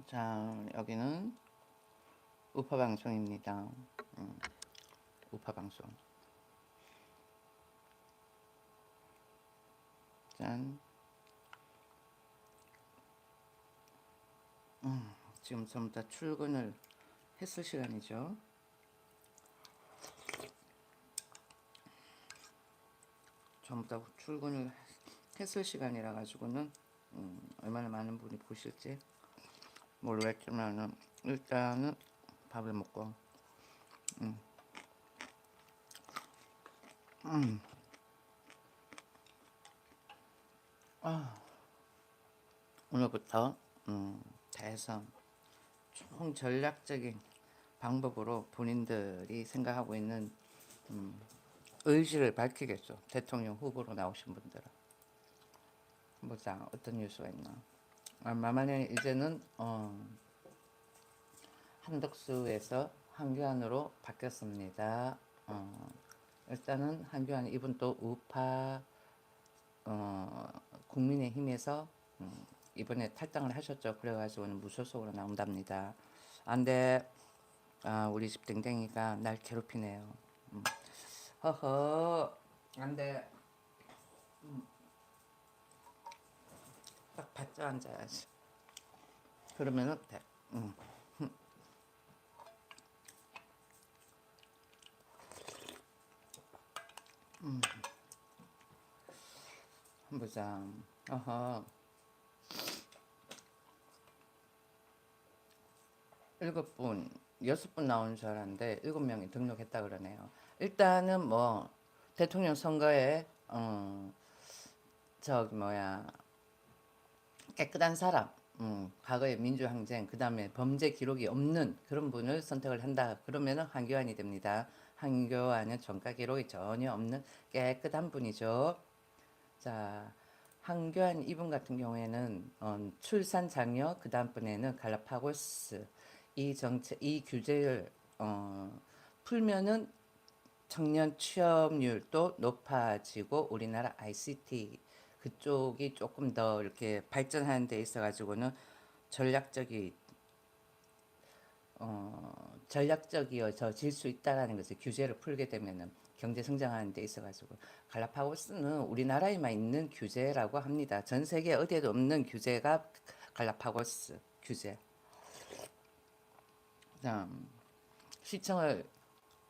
자, 여기는 우파 방송입니다. 우파 방송. 짠. 지금 전부 다 출근을 했을 시간이죠. 전부 다 출근을 했을 시간이라 가지고는 얼마나 많은 분이 보실지 모르겠지만은 일단은 밥을 먹고 오늘부터 대선 총 전략적인 방법으로 본인들이 생각하고 있는 의지를 밝히겠죠. 대통령 후보로 나오신 분들은. 보자 어떤 뉴스가 있나. 만만해 이제는 한덕수에서 한교안으로 바뀌었습니다. 일단은 한교안 이분 또 우파 국민의힘에서 이번에 탈당을 하셨죠. 그래가지고는 무소속으로 나온답니다. 안돼. 우리 집 댕댕이가 날 괴롭히네요. 허허 안돼. 딱 받쳐 앉아야지. 그러면은 돼. 보자. 어허. 7분, 6분 나오는 줄 알았는데 7명이 등록했다 그러네요. 일단은 뭐 대통령 선거에 저기 뭐야 깨끗한 사람, 과거의 민주항쟁, 그 다음에 범죄 기록이 없는 그런 분을 선택을 한다. 그러면은 한교안이 됩니다. 한교안은 전과 기록이 전혀 없는 깨끗한 분이죠. 자, 한교안 이분 같은 경우에는 출산 장려, 그 다음번에는 갈라파고스 이 정책, 이 규제를 풀면은 청년 취업률도 높아지고 우리나라 ICT 그쪽이 조금 더 이렇게 발전하는 데 있어 가지고는 전략적이 전략적이어질 수 있다라는 것을 규제를 풀게 되면은 경제 성장하는 데 있어 가지고 갈라파고스는 우리나라에만 있는 규제라고 합니다. 전 세계 어디에도 없는 규제가 갈라파고스 규제. 시청을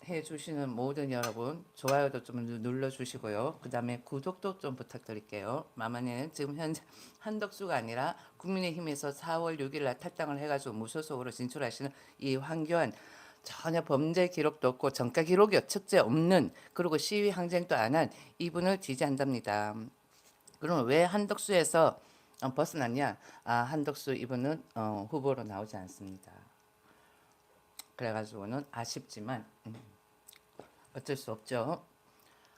해주시는 모든 여러분 좋아요도 좀 눌러주시고요. 그 다음에 구독도 좀 부탁드릴게요. 마마네는 지금 현재 한덕수가 아니라 국민의힘에서 4월 6일 날 탈당을 해가지고 무소속으로 진출하시는 이 황교안 전혀 범죄 기록도 없고 전과 기록이 측제 없는 그리고 시위 항쟁도 안 한 이분을 지지한답니다. 그럼 왜 한덕수에서 벗어났냐? 한덕수 이분은 후보로 나오지 않습니다. 그래가지고는 아쉽지만 어쩔 수 없죠.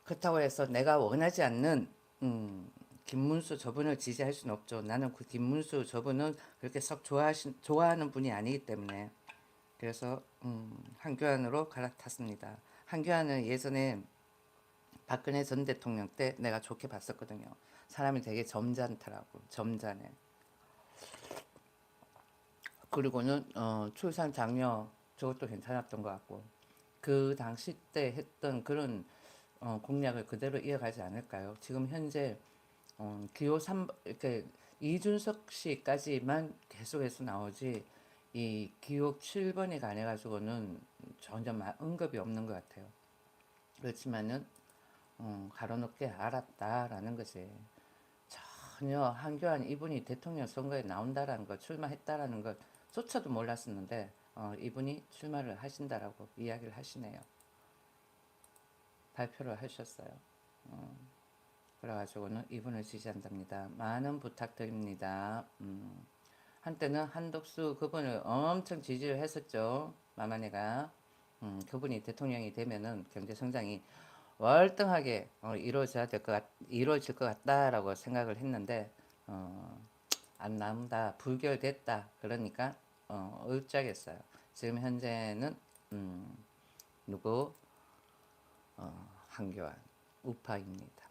그렇다고 해서 내가 원하지 않는 김문수 저분을 지지할 수는 없죠. 나는 그 김문수 저분은 그렇게 썩 좋아하는 분이 아니기 때문에 그래서 한교안으로 갈아탔습니다. 한교안은 예전에 박근혜 전 대통령 때 내가 좋게 봤었거든요. 사람이 되게 점잖더라고. 점잖해. 그리고는 출산 장려 저것도 괜찮았던 것 같고 그 당시 때 했던 그런 공약을 그대로 이어가지 않을까요? 지금 현재 기호 3 이렇게 이준석 씨까지만 계속해서 나오지 이 기호 7번이 가해가지고는 전혀 언급이 없는 것 같아요. 그렇지만은 가로놓게 알았다라는 것이 전혀 한교안 이분이 대통령 선거에 나온다라는 것, 출마했다라는 것조차도 몰랐었는데 이분이 출마를 하신다라고 이야기를 하시네요. 발표를 하셨어요. 그래가지고는 이분을 지지한답니다. 많은 부탁드립니다. 한때는 한덕수 그분을 엄청 지지를 했었죠. 마마네가. 그분이 대통령이 되면은 경제 성장이 월등하게 이루어질 것 같다라고 생각을 했는데 안 나온다, 불결됐다. 그러니까 어쩌겠어요. 지금 현재는 누구 한교안 우파입니다.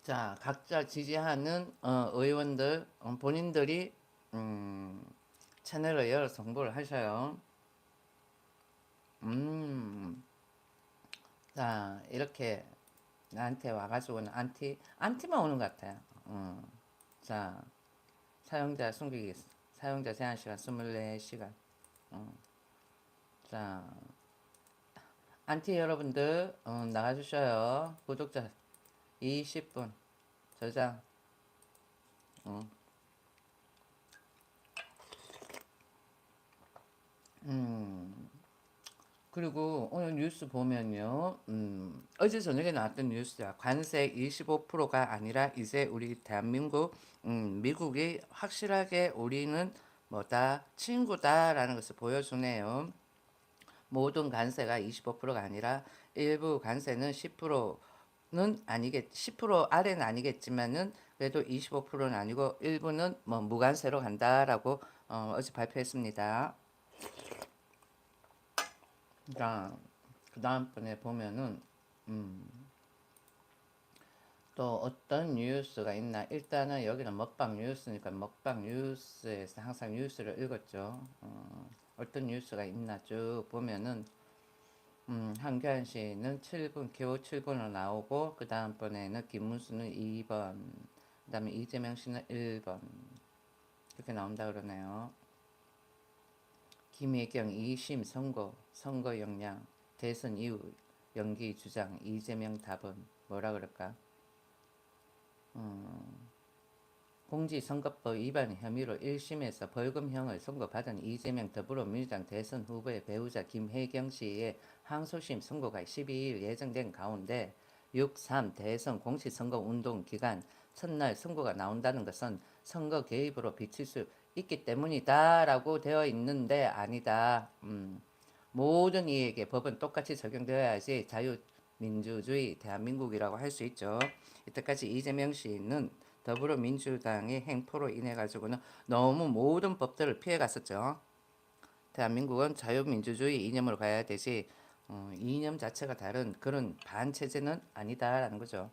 자, 각자 지지하는 의원들 본인들이 음, 채널을 열어서 홍보를 하셔요. 음, 자, 이렇게 나한테 와가지고는 안티만 오는 것 같아요. 자, 사용자 숨기기, 사용자 제한 시간 24시간. 자, 안티 여러분들 나가주셔요. 구독자 20분 저장. 어. 그리고 오늘 뉴스 보면요, 어제 저녁에 나왔던 뉴스야. 관세 25%가 아니라 이제 우리 대한민국, 미국이 확실하게 우리는 뭐다, 친구다라는 것을 보여주네요. 모든 관세가 25%가 아니라 일부 관세는 10%는 아니겠, 10% 아래는 아니겠지만은 그래도 25%는 아니고 일부는 뭐 무관세로 간다라고 어제 발표했습니다. 자, 그 다음번에 보면은 또 어떤 뉴스가 있나. 일단은 여기는 먹방 뉴스니까 먹방 뉴스에서 항상 뉴스를 읽었죠. 어떤 뉴스가 있나 쭉 보면은 한교안 씨는 7분, 겨우 7분으로 나오고 그 다음번에는 김문수는 2번, 그 다음에 이재명 씨는 1번 이렇게 나온다 그러네요. 김혜경 2심 선거 역량, 대선 이후 연기 주장, 이재명 답은 뭐라 그럴까? 공직선거법 위반 혐의로 1심에서 벌금형을 선고받은 이재명 더불어민주당 대선 후보의 배우자 김혜경 씨의 항소심 선고가 12일 예정된 가운데 6.3 대선 공직선거 운동 기간 첫날 선고가 나온다는 것은 선거 개입으로 비칠 수 있기 때문이다 라고 되어 있는데 아니다. 모든 이에게 법은 똑같이 적용되어야지 자유민주주의 대한민국이라고 할 수 있죠. 이때까지 이재명 씨는 더불어민주당의 행포로 인해 가지고는 너무 모든 법들을 피해 갔었죠. 대한민국은 자유민주주의 이념으로 가야 되지 이념 자체가 다른 그런 반체제는 아니다라는 거죠.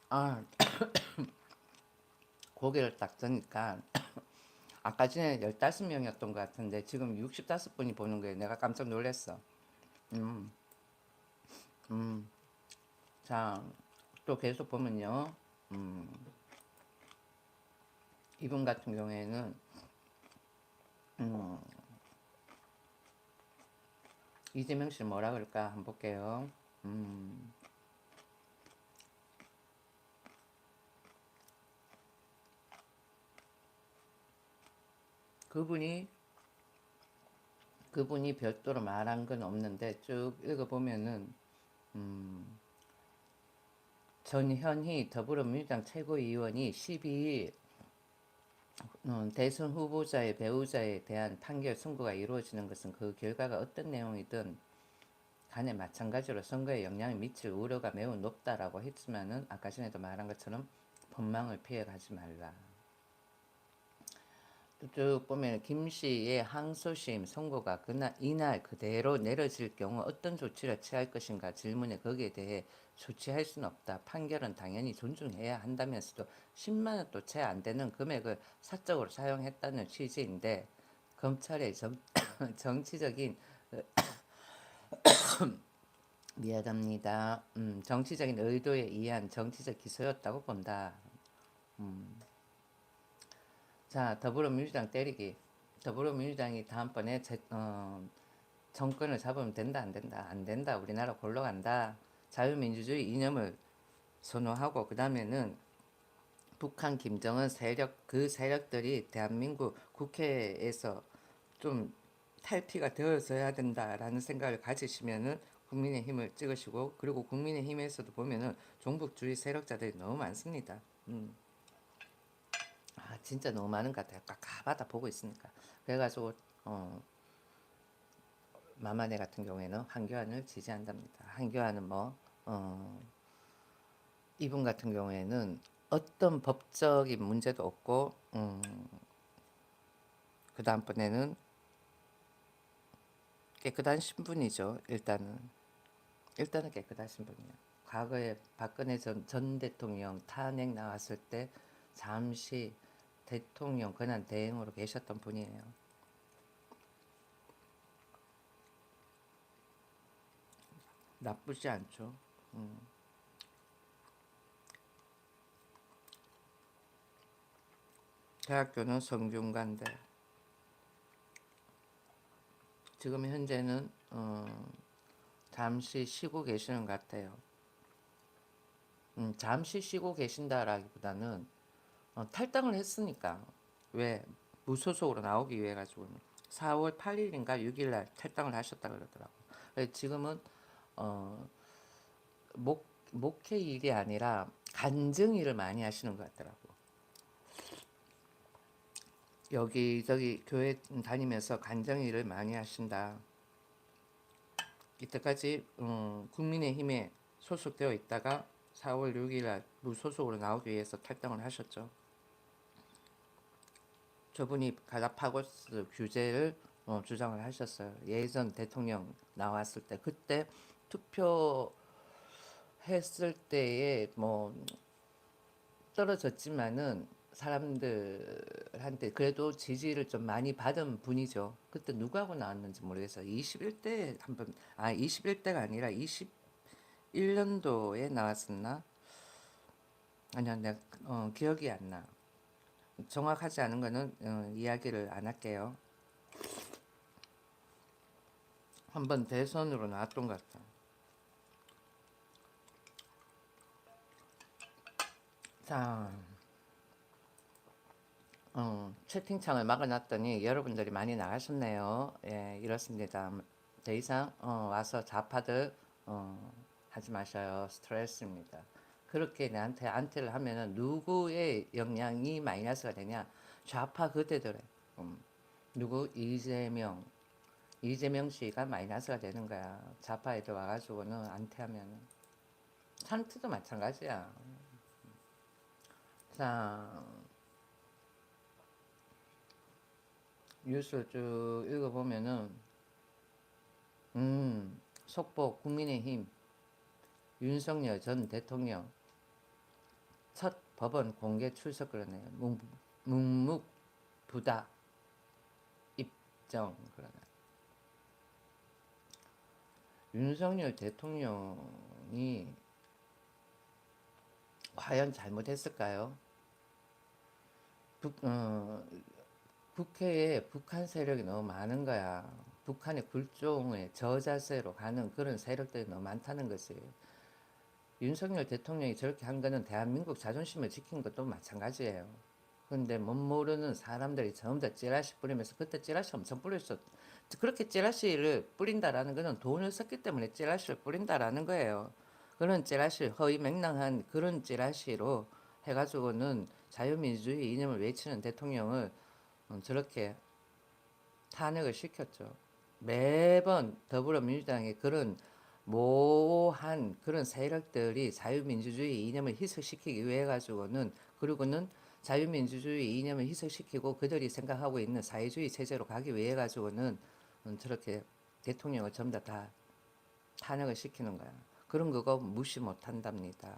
아, 고개를 딱 드니까 아까 전에 15명이었던 것 같은데 지금 65분이 보는 거예요. 내가 깜짝 놀랐어. 음, 음. 자, 또 계속 보면요. 이분 같은 경우에는 음, 이재명 씨 뭐라 그럴까 한번 볼게요. 그분이 별도로 말한 건 없는데 쭉 읽어보면은 전현희 더불어민주당 최고위원이 12일 대선 후보자의 배우자에 대한 판결 선고가 이루어지는 것은 그 결과가 어떤 내용이든 간에 마찬가지로 선거에 영향을 미칠 우려가 매우 높다라고 했지만은 아까 전에도 말한 것처럼 법망을 피해가지 말라. 쭉 보면 김 씨의 항소심 선고가 이날 그대로 내려질 경우 어떤 조치를 취할 것인가 질문에 거기에 대해 조치할 수는 없다. 판결은 당연히 존중해야 한다면서도 10만 원도 채 안 되는 금액을 사적으로 사용했다는 취지인데 검찰의 정치적인 미안합니다. 정치적인 의도에 의한 정치적 기소였다고 본다. 자, 더불어민주당 때리기. 더불어민주당이 다음번에 정권을 잡으면 된다, 안 된다, 안 된다. 우리나라 골로 간다. 자유민주주의 이념을 선호하고 그 다음에는 북한 김정은 세력 그 세력들이 대한민국 국회에서 좀 탈피가 되어져야 된다라는 생각을 가지시면은 국민의힘을 찍으시고 그리고 국민의힘에서도 보면은 종북주의 세력자들이 너무 많습니다. 아 진짜 너무 많은 것 같아요. 가마다 보고 있으니까. 그래가지고 마마네 같은 경우에는 한교안을 지지한답니다. 한교안은 뭐 이분 같은 경우에는 어떤 법적인 문제도 없고 그 다음번에는 깨끗한 신분이죠. 일단은 일단은 깨끗하신 분이에요. 과거에 박근혜 전 대통령 탄핵 나왔을 때 잠시 대통령 권한 대행으로 계셨던 분이에요. 나쁘지 않죠. 음. 대학교는 성균관대. 지금 현재는 잠시 쉬고 계시는 것 같아요. 잠시 쉬고 계신다라기보다는 탈당을 했으니까 왜 무소속으로 나오기 위해 가지고 4월 8일인가 6일 날 탈당을 하셨다 그러더라고. 지금은 어, 목회 일이 아니라 간증 일을 많이 하시는 것 같더라고. 여기저기 교회 다니면서 간증 일을 많이 하신다. 이때까지 국민의힘에 소속되어 있다가 4월 6일 날 무소속으로 나오기 위해서 탈당을 하셨죠. 저분이 갈라파고스 규제를 주장을 하셨어요. 예전 대통령 나왔을 때 그때 투표했을 때에 뭐 떨어졌지만은 사람들한테 그래도 지지를 좀 많이 받은 분이죠. 그때 누구하고 나왔는지 모르겠어요. 21대 한번 21대가 아니라 21년도에 나왔었나? 아니야, 내가 기억이 안 나. 정확하지 않은 거는 이야기를 안 할게요. 한번 대선으로 나왔던 것 같아. 자, 채팅창을 막아놨더니 여러분들이 많이 나가셨네요. 예, 이렇습니다. 더 이상 와서 좌파들 하지 마셔요. 스트레스입니다. 그렇게 나한테 안티를 하면은 누구의 영향이 마이너스가 되냐? 좌파 그대들의 누구 이재명 씨가 마이너스가 되는 거야. 좌파 애들 와가지고는 안티하면은 산트도 마찬가지야. 자, 뉴스 쭉 읽어보면은 속보 국민의힘 윤석열 전 대통령 첫 법원 공개 출석 그러네요. 묵묵부답 입정 그러네. 윤석열 대통령이 과연 잘못했을까요? 국회에 북한 세력이 너무 많은 거야. 북한의 굴종의 저자세로 가는 그런 세력들이 너무 많다는 거지. 윤석열 대통령이 저렇게 한 거는 대한민국 자존심을 지킨 것도 마찬가지예요. 근데 못 모르는 사람들이 전부 다 찌라시 뿌리면서 그때 찌라시 엄청 뿌렸어. 그렇게 찌라시를 뿌린다라는 거는 돈을 썼기 때문에 찌라시를 뿌린다라는 거예요. 그런 찌라시, 허위맹랑한 그런 찌라시로 해가지고는 자유민주주의 이념을 외치는 대통령을 저렇게 탄핵을 시켰죠. 매번 더불어민주당의 그런 모호한 그런 세력들이 자유민주주의 이념을 희석시키기 위해 가지고는 그리고는 자유민주주의 이념을 희석시키고 그들이 생각하고 있는 사회주의 체제로 가기 위해 가지고는 저렇게 대통령을 전부 다 탄핵을 시키는 거야. 그런 그거 무시 못 한답니다.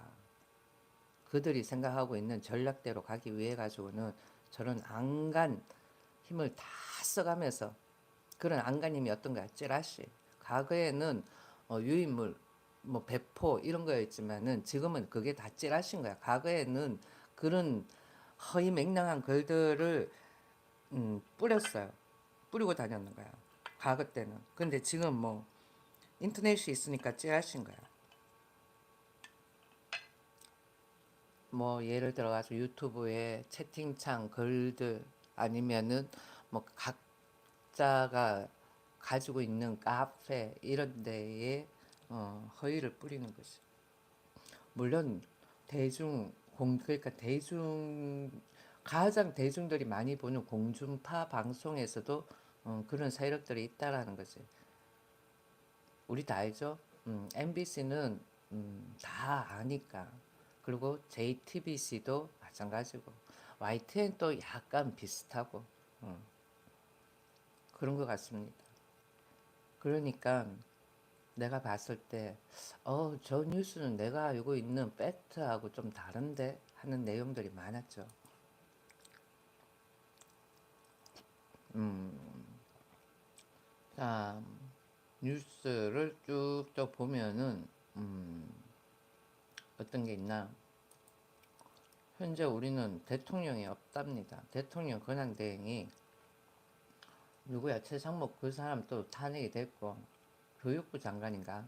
그들이 생각하고 있는 전략대로 가기 위해 가지고는 저런 안간 힘을 다 써가면서 그런 안간힘이 어떤 거야? 찌라시. 과거에는 유인물, 뭐 배포 이런 거였지만은 지금은 그게 다 찌라시인 거야. 과거에는 그런 허위맹랑한 글들을 뿌렸어요. 뿌리고 다녔는 거야. 과거 때는. 근데 지금 뭐 인터넷이 있으니까 찌라시인 거야. 뭐 예를 들어가서 유튜브에 채팅창 글들 아니면은 뭐 각자가 가지고 있는 카페 이런 데에 허위를 뿌리는 거지. 물론 그러니까 가장 대중들이 많이 보는 공중파 방송에서도 그런 세력들이 있다라는 거지. 우리 다 알죠? MBC는 다 아니까. 그리고 JTBC도 마찬가지고 YTN 또 약간 비슷하고 그런 것 같습니다. 그러니까 내가 봤을 때, 저 뉴스는 내가 알고 있는 팩트하고 좀 다른데 하는 내용들이 많았죠. 음, 자, 뉴스를 쭉쭉 보면은, 음, 어떤 게 있나? 현재 우리는 대통령이 없답니다. 대통령 권한대행이 누구야? 최상목 그 사람 또 탄핵이 됐고, 교육부 장관인가?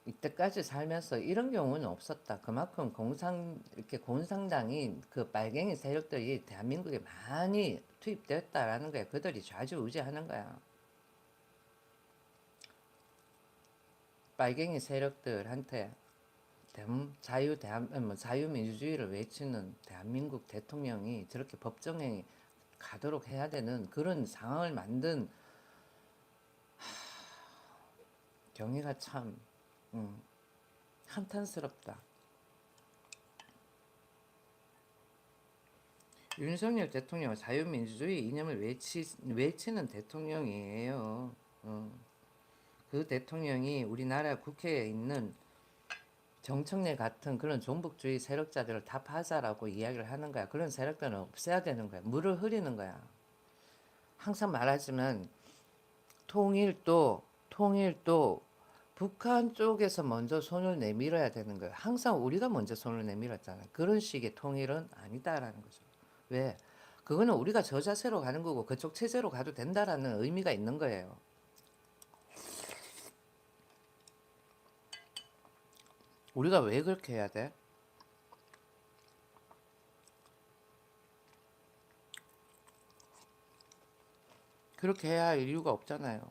이때까지 살면서 이런 경우는 없었다. 그만큼 이렇게 공산당이 그 빨갱이 세력들이 대한민국에 많이 투입됐다라는 거야. 그들이 좌지우지하는 거야. 빨갱이 세력들한테 자유민주주의를 외치는 대한민국 대통령이 저렇게 법정에 가도록 해야 되는 그런 상황을 만든 경위가 참 음, 한탄스럽다. 윤석열 대통령은 자유민주주의 이념을 외치는 대통령이에요. 그 대통령이 우리나라 국회에 있는 정청래 같은 그런 종북주의 세력자들을 다 파자라고 이야기를 하는 거야. 그런 세력들은 없애야 되는 거야. 물을 흐리는 거야. 항상 말하지만 통일도 북한 쪽에서 먼저 손을 내밀어야 되는 거예요. 항상 우리가 먼저 손을 내밀었잖아요. 그런 식의 통일은 아니다라는 거죠. 왜? 그거는 우리가 저 자세로 가는 거고 그쪽 체제로 가도 된다라는 의미가 있는 거예요. 우리가 왜 그렇게 해야 돼? 그렇게 해야 할 이유가 없잖아요.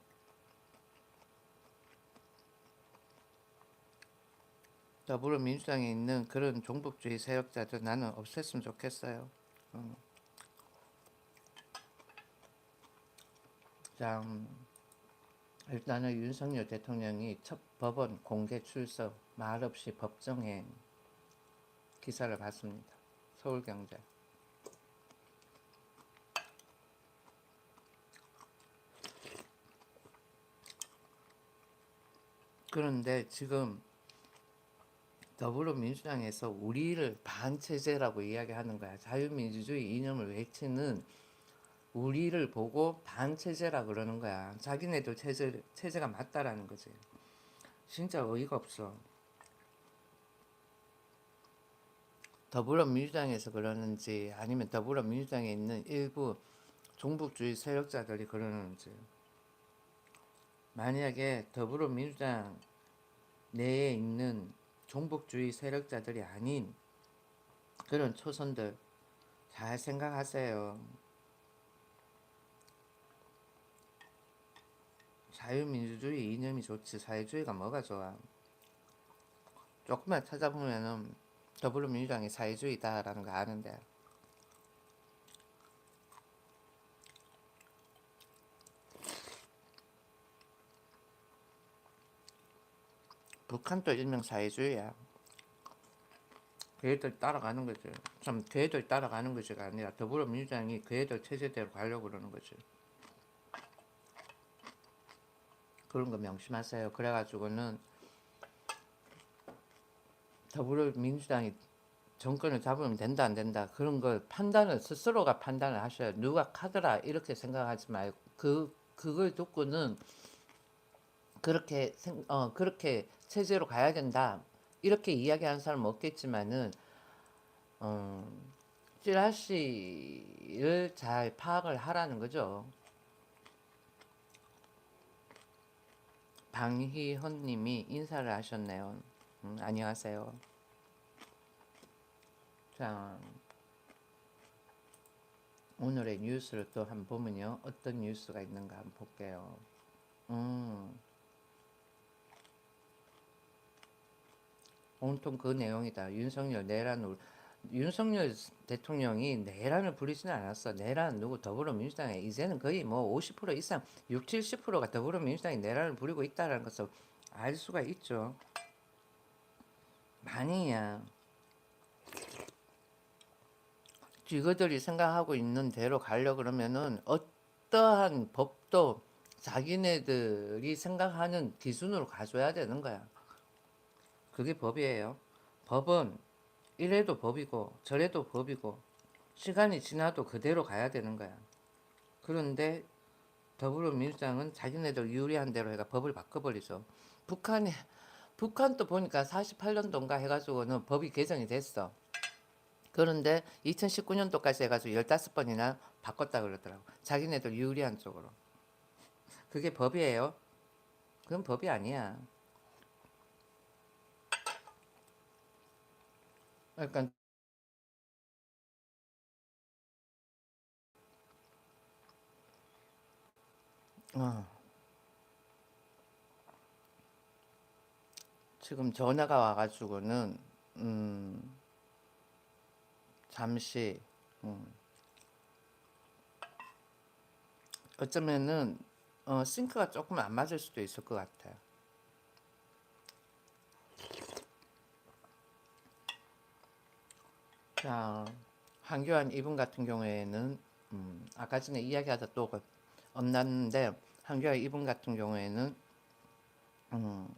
더불어민주당에 있는 그런 종북주의 세력자들 나는 없앴으면 좋겠어요. 자, 일단은 윤석열 대통령이 첫 법원 공개 출석 말없이 법정행 기사를 봤습니다. 서울경제. 그런데 지금 더불어민주당에서 우리를 반체제라고 이야기하는 거야. 자유민주주의 이념을 외치는 우리를 보고 반체제라 그러는 거야. 자기네들 체제가 맞다라는 거지. 진짜 어이가 없어. 더불어민주당에서 그러는지 아니면 더불어민주당에 있는 일부 종북주의 세력자들이 그러는지. 만약에 더불어민주당 내에 있는 종북주의 세력자들이 아닌 그런 초선들 잘 생각하세요. 자유민주주의 이념이 좋지 사회주의가 뭐가 좋아. 조금만 찾아보면은 더불어민주당이 사회주의다라는 거 아는데 북한도 일명 사회주의야. 걔들 따라가는 거지. 참 걔들 따라가는 것이가 아니라 더불어민주당이 걔들 체제대로 가려고 그러는 거지. 그런 거 명심하세요. 그래가지고는 더불어민주당이 정권을 잡으면 된다 안 된다 그런 걸 판단을 스스로가 판단을 하셔야 누가 카드라 이렇게 생각하지 말고 그걸 듣고는 그렇게 체제로 가야 된다 이렇게 이야기하는 사람은 없겠지만은 어, 찌라시를 잘 파악을 하라는 거죠. 방희헌님이 인사를 하셨네요. 안녕하세요. 자, 오늘의 뉴스를 또 한번 보면요. 어떤 뉴스가 있는가 한번 볼게요. 온통 그 내용이다. 윤석열 대통령이 내란을 부리지는 않았어. 내란 누구 더불어민주당에 이제는 거의 뭐 50% 이상 6, 70%가 더불어민주당이 내란을 부리고 있다는 것을 알 수가 있죠. 많이야. 이거들이 생각하고 있는 대로 가려 그러면은 어떠한 법도 자기네들이 생각하는 기준으로 가져야 되는 거야. 그게 법이에요. 법은 이래도 법이고 저래도 법이고 시간이 지나도 그대로 가야 되는 거야. 그런데 더불어민주당은 자기네들 유리한 대로 해가 법을 바꿔버리죠. 북한이 북한도 보니까 48년도인가 해가지고는 법이 개정이 됐어. 그런데 2019년도까지 해가지고 15번이나 바꿨다 그러더라고. 자기네들 유리한 쪽으로. 그게 법이에요? 그건 법이 아니야. 그러니까 어, 지금 전화가 와가지고는 잠시 음, 어쩌면은 싱크가 조금 안 맞을 수도 있을 것 같아요. 자, 한교안 이분 같은 경우에는 아까 전에 이야기하다 또 없났는데 한교안 이분 같은 경우에는 음,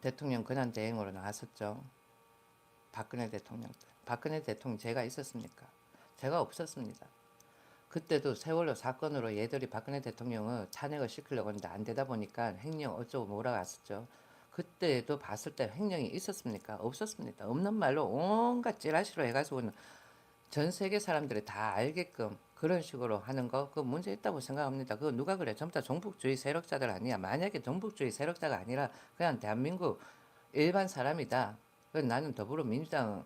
대통령 권한 대행으로 나왔었죠. 박근혜 대통령 때. 박근혜 대통령 제가 있었습니까? 제가 없었습니다. 그때도 세월호 사건으로 얘들이 박근혜 대통령을 탄핵을 시키려고 했는데 안 되다 보니까 횡령 어쩌고 몰아갔었죠. 그때도 봤을 때 횡령이 있었습니까? 없었습니다. 없는 말로 온갖 찌라시로 해가지고는 전 세계 사람들이 다 알게끔 그런 식으로 하는 거 그거 문제 있다고 생각합니다. 그거 누가 그래? 전부 다 종북주의 세력자들 아니야. 만약에 종북주의 세력자가 아니라 그냥 대한민국 일반 사람이다. 나는 더불어민주당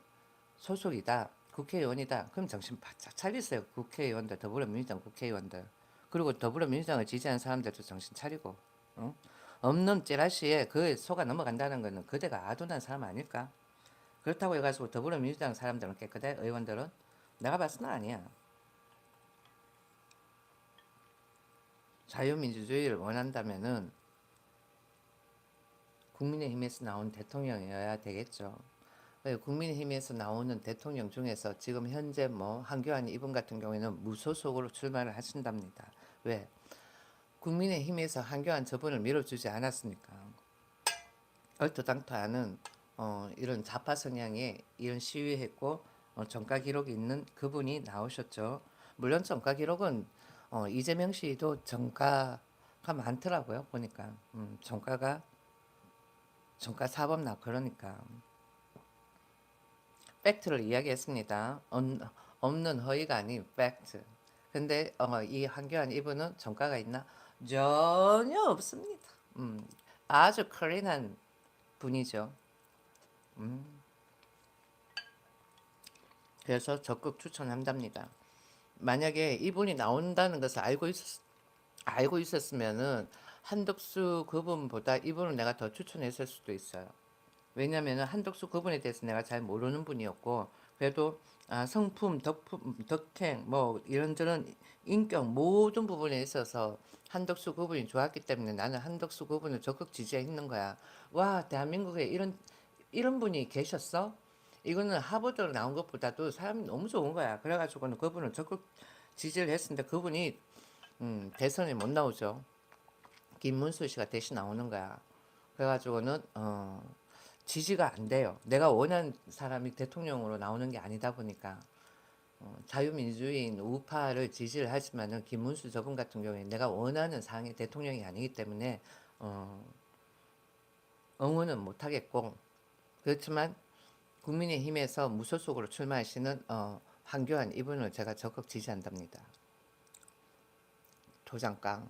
소속이다. 국회의원이다. 그럼 정신 바짝 차리세요. 국회의원들, 더불어민주당 국회의원들. 그리고 더불어민주당을 지지하는 사람들도 정신 차리고. 어? 없는 찌라시에 그 속아 넘어간다는 거는 그대가 아둔한 사람 아닐까? 그렇다고 해가지고 더불어민주당 사람들은 깨끗해? 의원들은? 내가 봤을 땐 아니야. 자유민주주의를 원한다면은 국민의힘에서 나온 대통령이어야 되겠죠. 국민의힘에서 나오는 대통령 중에서 지금 현재 뭐 한교안 이분 같은 경우에는 무소속으로 출마를 하신답니다. 왜? 국민의힘에서 한교안 저분을 밀어주지 않았으니까. 얼토당토하는 이런 좌파 성향의 이런 시위했고 정가 기록이 있는 그분이 나오셨죠. 물론 정가 기록은 이재명 씨도 정가가 많더라고요. 보니까 정가 사법 나 그러니까 팩트를 이야기했습니다. 없는 허위가 아닌 팩트. 근데 이 한교안 이분은 정가가 있나? 전혀 없습니다. 아주 클린한 분이죠. 음, 그래서 적극 추천한답니다. 만약에 이분이 나온다는 것을 알고 있었으면은 한덕수 그분보다 이분을 내가 더 추천했을 수도 있어요. 왜냐면은 한덕수 그분에 대해서 내가 잘 모르는 분이었고 그래도 성품, 덕행 뭐 이런저런 인격 모든 부분에 있어서 한덕수 그분이 좋았기 때문에 나는 한덕수 그분을 적극 지지했는 거야. 와, 대한민국에 이런 분이 계셨어? 이거는 하버드로 나온 것보다도 사람이 너무 좋은 거야. 그래가지고는 그분을 적극 지지를 했는데 그분이 대선에 못 나오죠. 김문수 씨가 대신 나오는 거야. 그래가지고는 지지가 안 돼요. 내가 원하는 사람이 대통령으로 나오는 게 아니다 보니까 자유민주주의인 우파를 지지를 하지만은 김문수 저분 같은 경우에 내가 원하는 상의 대통령이 아니기 때문에 어, 응원은 못 하겠고 그렇지만 국민의힘에서 무소속으로 출마하시는 황교안 이분을 제가 적극 지지한답니다. 조장깡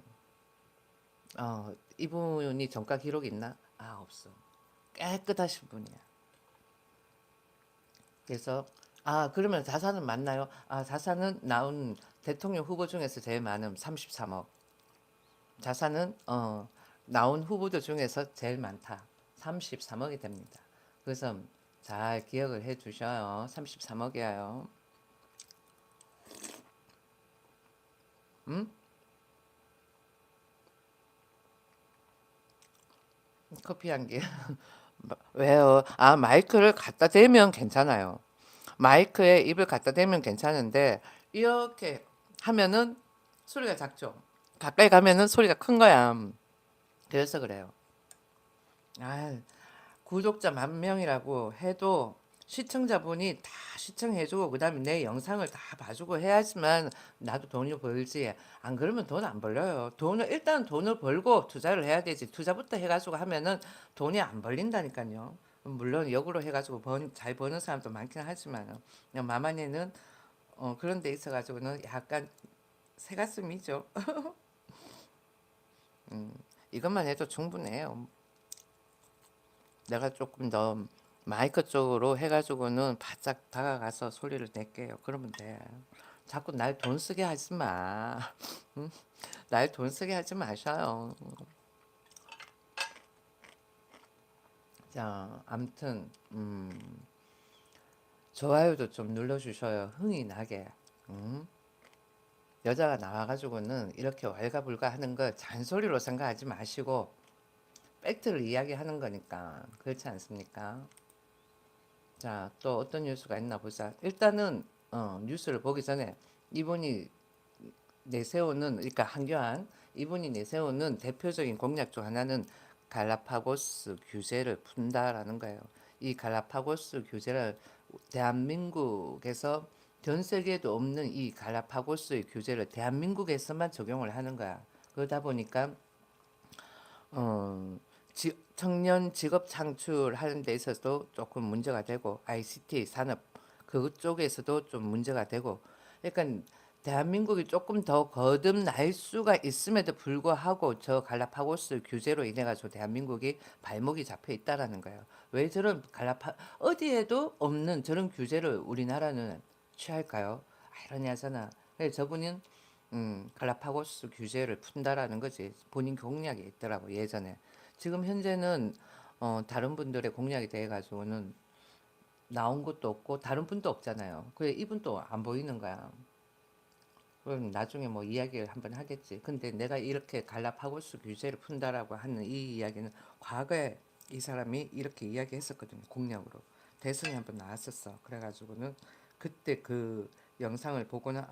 이분이 정가 기록 있나? 없어. 깨끗하신 분이야. 그래서 그러면 자산은 맞나요? 자산은 나온 대통령 후보 중에서 제일 많음 33억. 자산은 나온 후보들 중에서 제일 많다. 33억이 됩니다. 그래서 잘 기억을 해 주셔요. 33억이에요. 음? 커피 한 개. 왜요? 마이크를 갖다 대면 괜찮아요. 마이크에 입을 갖다 대면 괜찮은데 이렇게 하면은 소리가 작죠. 가까이 가면은 소리가 큰 거야. 그래서 그래요. 아, 구독자 10,000명이라고 해도 시청자분이 다 시청해주고 그다음에 내 영상을 다 봐주고 해야지만 나도 돈을 벌지. 안 그러면 돈 안 벌려요. 돈을 일단 돈을 벌고 투자를 해야 되지. 투자부터 해가지고 하면은 돈이 안 벌린다니까요. 물론 역으로 해가지고 잘 버는 사람도 많긴 하지만 그냥 마마니는 그런 데 있어가지고는 약간 새가슴이죠. 이것만 해도 충분해요. 내가 조금 더 마이크 쪽으로 해가지고는 바짝 다가가서 소리를 낼게요. 그러면 돼. 자꾸 날 돈 쓰게 하지 마. 응? 날 돈 쓰게 하지 마셔요. 자, 암튼 좋아요도 좀 눌러주셔요. 흥이 나게. 음? 여자가 나와가지고는 이렇게 왈가불가 하는 거 잔소리로 생각하지 마시고 팩트를 이야기하는 거니까 그렇지 않습니까? 자, 또 어떤 뉴스가 있나 보자. 일단은 뉴스를 보기 전에 이분이 내세우는 그러니까 한교안 이분이 내세우는 대표적인 공약 중 하나는 갈라파고스 규제를 푼다라는 거예요. 이 갈라파고스 규제를 대한민국에서 전 세계에도 없는 이 갈라파고스의 규제를 대한민국에서만 적용을 하는 거야. 그러다 보니까 어, 청년 직업 창출하는 데 있어서도 조금 문제가 되고 ICT 산업 그쪽에서도 좀 문제가 되고 그러니까 대한민국이 조금 더 거듭날 수가 있음에도 불구하고 저 갈라파고스 규제로 인해 가지고 대한민국이 발목이 잡혀 있다라는 거예요. 왜 저런 어디에도 없는 저런 규제를 우리나라는 취할까요? 아이러니하잖아. 그래서 저분은 갈라파고스 규제를 푼다라는 거지. 본인 공약이 있더라고 예전에. 지금 현재는 다른 분들의 공약에 대해 가지고는 나온 것도 없고 다른 분도 없잖아요. 그래 이분도 안 보이는 거야. 그럼 나중에 뭐 이야기를 한번 하겠지. 근데 내가 이렇게 갈라파고스 규제를 푼다라고 하는 이 이야기는 과거에 이 사람이 이렇게 이야기했었거든요. 공약으로. 대선에 한번 나왔었어. 그래가지고는 그때 그 영상을 보고는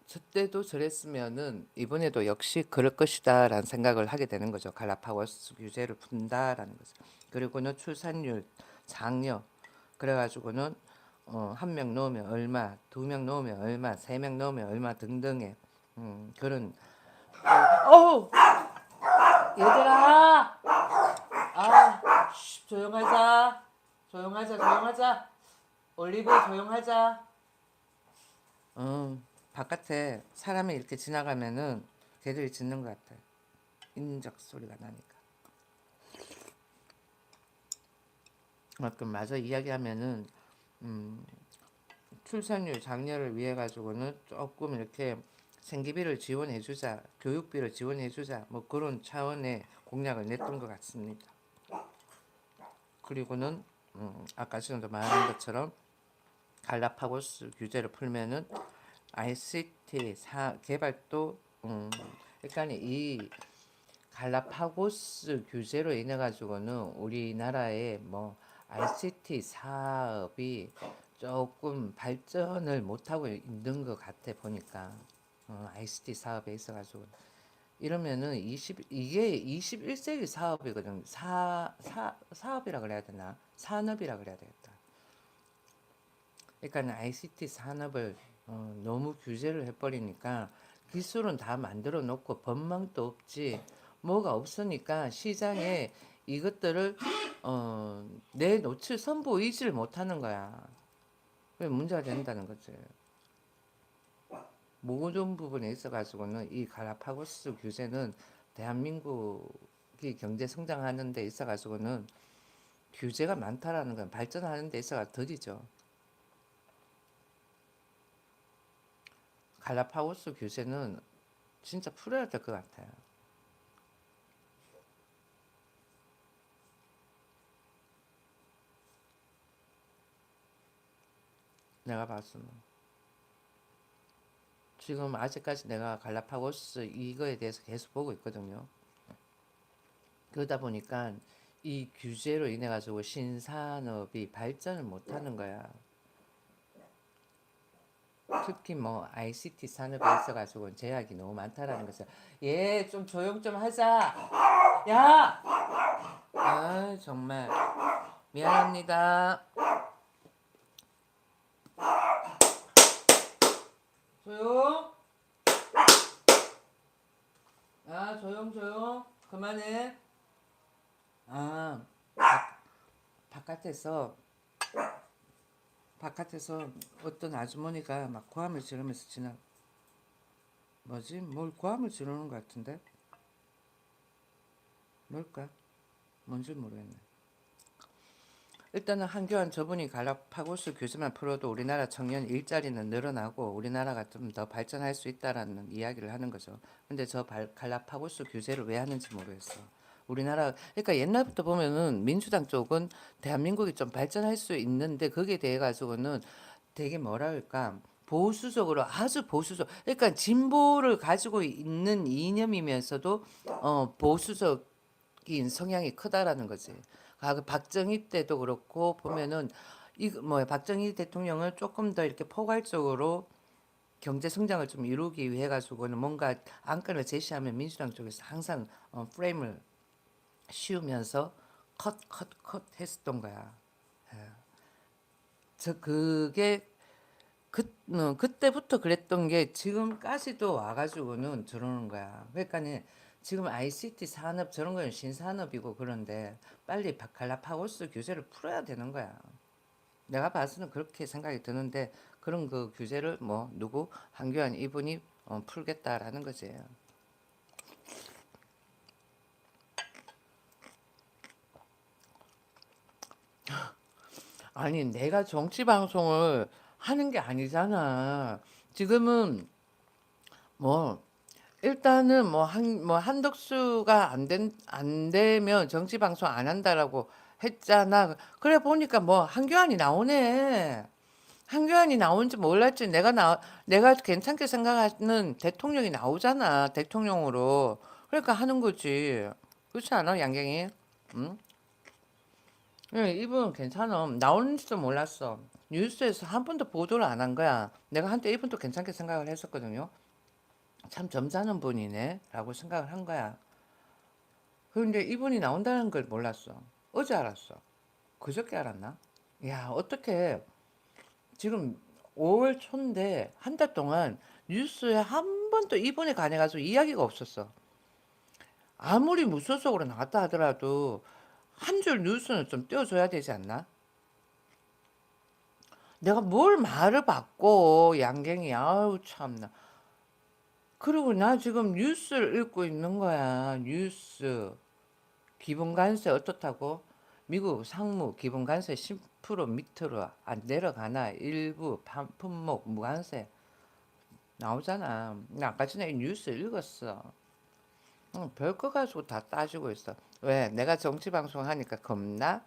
저때도 저랬으면은 이번에도 역시 그럴 것이다라는 생각을 하게 되는 거죠. 갈라파고스 규제를 푼다라는 거죠. 그리고는 출산율, 장려 그래가지고는 한 명 넣으면 얼마, 두 명 넣으면 얼마, 세 명 넣으면 얼마 등등의 그런 어 얘들아 조용하자 조용하자 올리브 조용하자 바깥에 사람이 이렇게 지나가면은 개들이 짖는 것 같아. 인적 소리가 나니까. 그럼 마저 이야기하면은 음, 출산율 장려를 위해 가지고는 조금 이렇게 생계비를 지원해주자, 교육비를 해주자, 뭐 그런 차원의 공약을 냈던 것 같습니다. 그리고는 아까 지금도 말한 것처럼 갈라파고스 규제를 풀면은 ICT 개발도 그러니까 이 갈라파고스 규제로 인해 가지고는 우리나라의 뭐 ICT 사업이 조금 발전을 못하고 있는 것 같아 보니까 ICT 사업에 있어가지고 이러면은 이게 21세기 사업이거든. 사업이라 그래야 되나? 산업이라 그래야 되겠다. 그러니까 ICT 산업을 너무 규제를 해버리니까 기술은 다 만들어 놓고 법망도 없지 뭐가 없으니까 시장에 이것들을 내놓칠 선보이지를 못하는 거야. 왜 문제가 된다는 거지. 모든 부분에 있어가지고는 이 갈라파고스 규제는 대한민국이 경제 성장하는 데 있어가지고는 규제가 많다라는 건 발전하는 데 있어가 더디죠. 갈라파고스 규제는 진짜 풀어야 될 것 같아요. 내가 봤으면. 지금 아직까지 내가 갈라파고스 이거에 대해서 계속 보고 있거든요. 그러다 보니까 이 규제로 인해 가지고 신산업이 발전을 못하는 거야. 특히 뭐 ICT 산업에 있어가지고 제약이 너무 많다라는 거죠. 얘 좀 조용 좀 하자. 야! 아 정말 미안합니다. 조용. 아 조용 조용. 그만해. 아 바깥에서 바깥에서 어떤 아주머니가 막 고함을 지르면서 지나 뭐지? 뭘 고함을 지르는 것 같은데? 뭘까? 뭔지 모르겠네. 일단은 한교안 저분이 갈라파고스 규제만 풀어도 우리나라 청년 일자리는 늘어나고 우리나라가 좀 더 발전할 수 있다라는 이야기를 하는 거죠. 근데 저 갈라파고스 규제를 왜 하는지 모르겠어. 우리나라 그러니까 옛날부터 보면은 민주당 쪽은 대한민국이 좀 발전할 수 있는데 거기에 대해 가지고는 되게 뭐라 할까 보수적으로 아주 보수적 그러니까 진보를 가지고 있는 이념이면서도 보수적인 성향이 크다라는 거지. 그 박정희 때도 그렇고 보면은 이 뭐 박정희 대통령은 조금 더 이렇게 포괄적으로 경제 성장을 좀 이루기 위해 가지고는 뭔가 안건을 제시하면 민주당 쪽에서 항상 프레임을 씌우면서 컷 했었던 거야. 저 그게 그때부터 그랬던 게 지금까지도 와가지고는 저러는 거야. 그러니까는 지금 ICT 산업 저런 건 신산업이고 그런데 빨리 갈라파고스 규제를 풀어야 되는 거야. 내가 봐서는 그렇게 생각이 드는데 그런 그 규제를 뭐 누구 한교안 이분이 풀겠다라는 거지. 아니 내가 정치 방송을 하는 게 아니잖아. 지금은 뭐 일단은 뭐 한덕수가 안 되면 정치 방송 안 한다라고 했잖아. 그래 보니까 뭐 한교안이 나오네. 한교안이 나온지 몰랐지. 내가 괜찮게 생각하는 대통령이 나오잖아. 대통령으로. 그러니까 하는 거지. 그렇지 않아, 양갱이? 응? 예, 이분 괜찮아. 나오는지도 몰랐어. 뉴스에서 한 번도 보도를 안 한 거야. 내가 한때 이분도 괜찮게 생각을 했었거든요. 참 점잖은 분이네 라고 생각을 한 거야. 그런데 이분이 나온다는 걸 몰랐어. 어제 알았어. 그저께 알았나? 야, 어떻게 지금 5월 초인데 한 달 동안 뉴스에 한 번도 이분에 관해가지고 이야기가 없었어. 아무리 무소속으로 나왔다 하더라도 한 줄 뉴스는 좀 띄워줘야 되지 않나? 내가 뭘 말을 받고 양갱이 아우 참나. 그리고 나 지금 뉴스를 읽고 있는 거야. 뉴스. 기본관세 어떻다고? 미국 상무 기본관세 10% 밑으로 안 내려가나 일부 품목 무관세 나오잖아. 나 아까 전에 이 뉴스 읽었어. 별거 가지고 다 따지고 있어. 왜? 내가 정치 방송 하니까 겁나?